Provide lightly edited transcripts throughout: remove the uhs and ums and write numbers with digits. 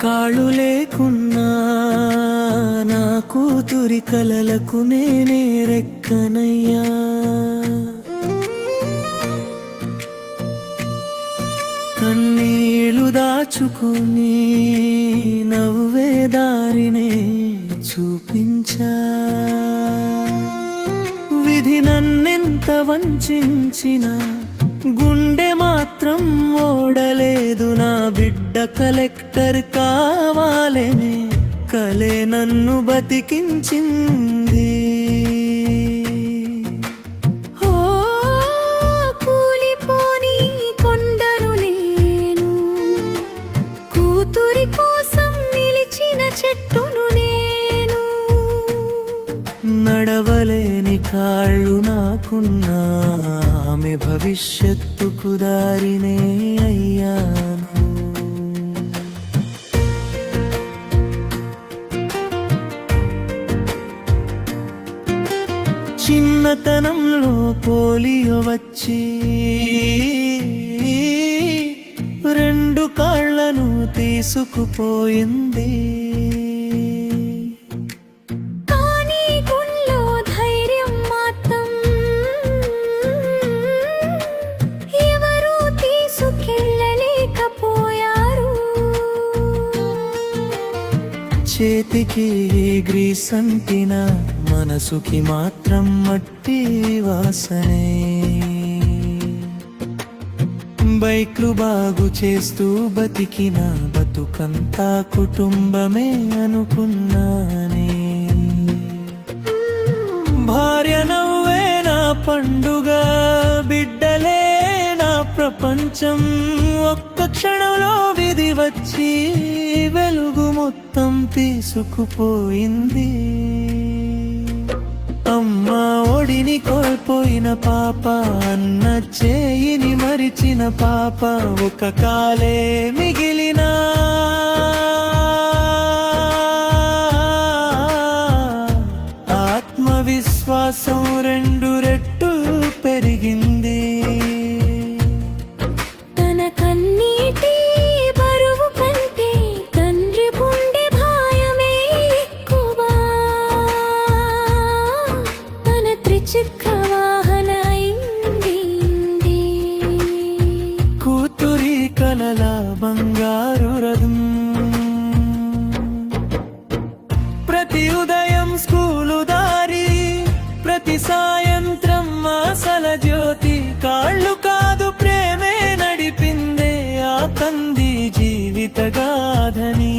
కాళ్ళు లేకున్నా నా కూతురి కలలకు నేనే రెక్కనయ్యా. కన్నీళ్లు దాచుకుని నవ్వే దారినే చూపించా. విధి నన్నెంత వంచినా గుండె మాత్రం ఓడలేదు. నా బిడ్డ కలెక్టర్ కావాలనే కలే నన్ను బతికించింది. కూలిపోని కొండను నేను, కూతురి కోసం నిలిచిన చెట్టును నేను. నడవలేని కాళ్ళు నాకున్నా ఆమె భవిష్యత్తుకు దారినే అయ్యాను. చిన్నతనంలో పోలియో వచ్చి 2 కాళ్లను తీసుకుపోయింది. చేతికి గ్రీస్ అంటిన మనసుకి మాత్రం మట్టి వాసనే. బైక్లు బాగు చేస్తూ బతికిన బతుకంతా కుటుంబమే అనుకున్నానే. భార్య నవ్వే నా పండుగ, బిడ్డలే నా ప్రపంచం. ఒక్క క్షణంలో విధి వచ్చి వెలుగు మొత్తం తీసుకుపోయింది. అమ్మా ఒడిని కోల్పోయిన పాప, అన్న చేయిని మరిచిన పాప, ఒక కాలే మిగిలిన ఆత్మవిశ్వాసం 2 రెట్లు పెరిగింది. కూతురి కలల బంగారు రథం, ప్రతి ఉదయం స్కూలు దారి, ప్రతి సాయంత్రం ఆశల జ్యోతి. కాళ్ళు కాదు ప్రేమే నడిపిందే ఆ కంది జీవిత గాథని.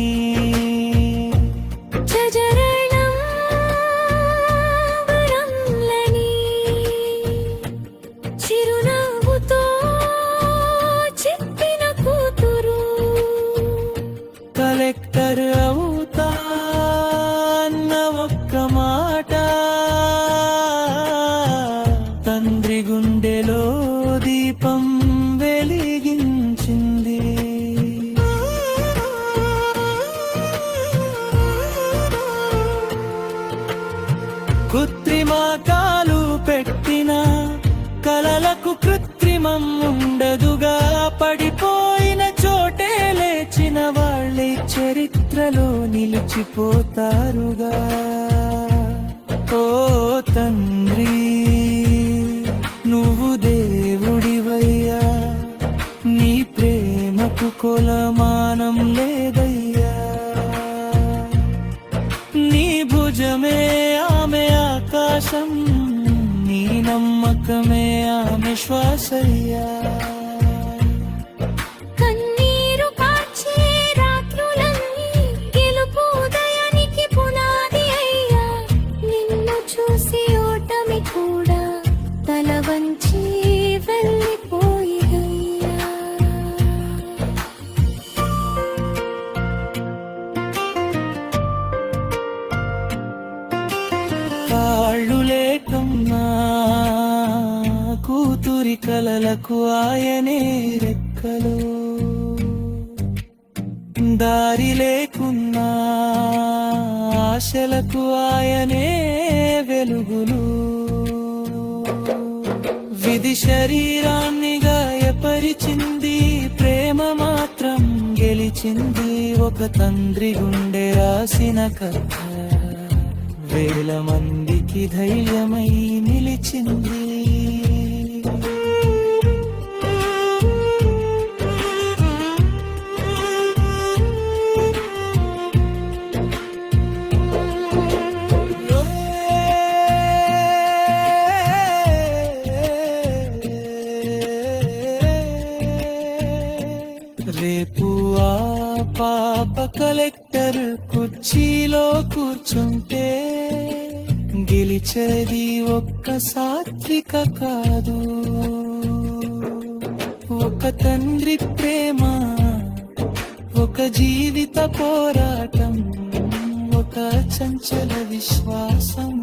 కలెక్టర్ అవుతా అన్న ఒక్క మాట తండ్రి గుండెలో దీపం వెలిగించింది. కృత్రిమకాలు పెట్టిన కలలకు కృత్రిమం ఉండదుగా. పడిపోయిన చోటే లేచిన వాళ్ళే చరిత్రలో నిలిచిపోతారుగా. ఓ తండ్రి నువ్వు దేవుడివయ్యా, నీ ప్రేమకు కొలమానం లేదయ్యా. నీ భుజమే ఆమె ఆకాశం, నీ నమ్మకమే ఆమె శ్వాసయ్యా. కాళ్ళు లేకున్నా కూతురి కలలకు ఆయనే రెక్కలు, దారి లేకున్నా ఆశలకు ఆయనే వెలుగులు. విధి శరీరాన్ని గాయపరిచింది, ప్రేమ మాత్రం గెలిచింది. నిలిచింది ఒక తండ్రి గుండె రాసిన కథ వేల మందికి ధైర్యమై నిలిచింది రేపు ఆ పాప కలెక్టర్ కుర్చీలో కూర్చుంటే గెలిచేది ఒక్క సాత్విక కాదు, ఒక తండ్రి ప్రేమ, ఒక జీవిత పోరాటం, ఒక చంచల విశ్వాసం.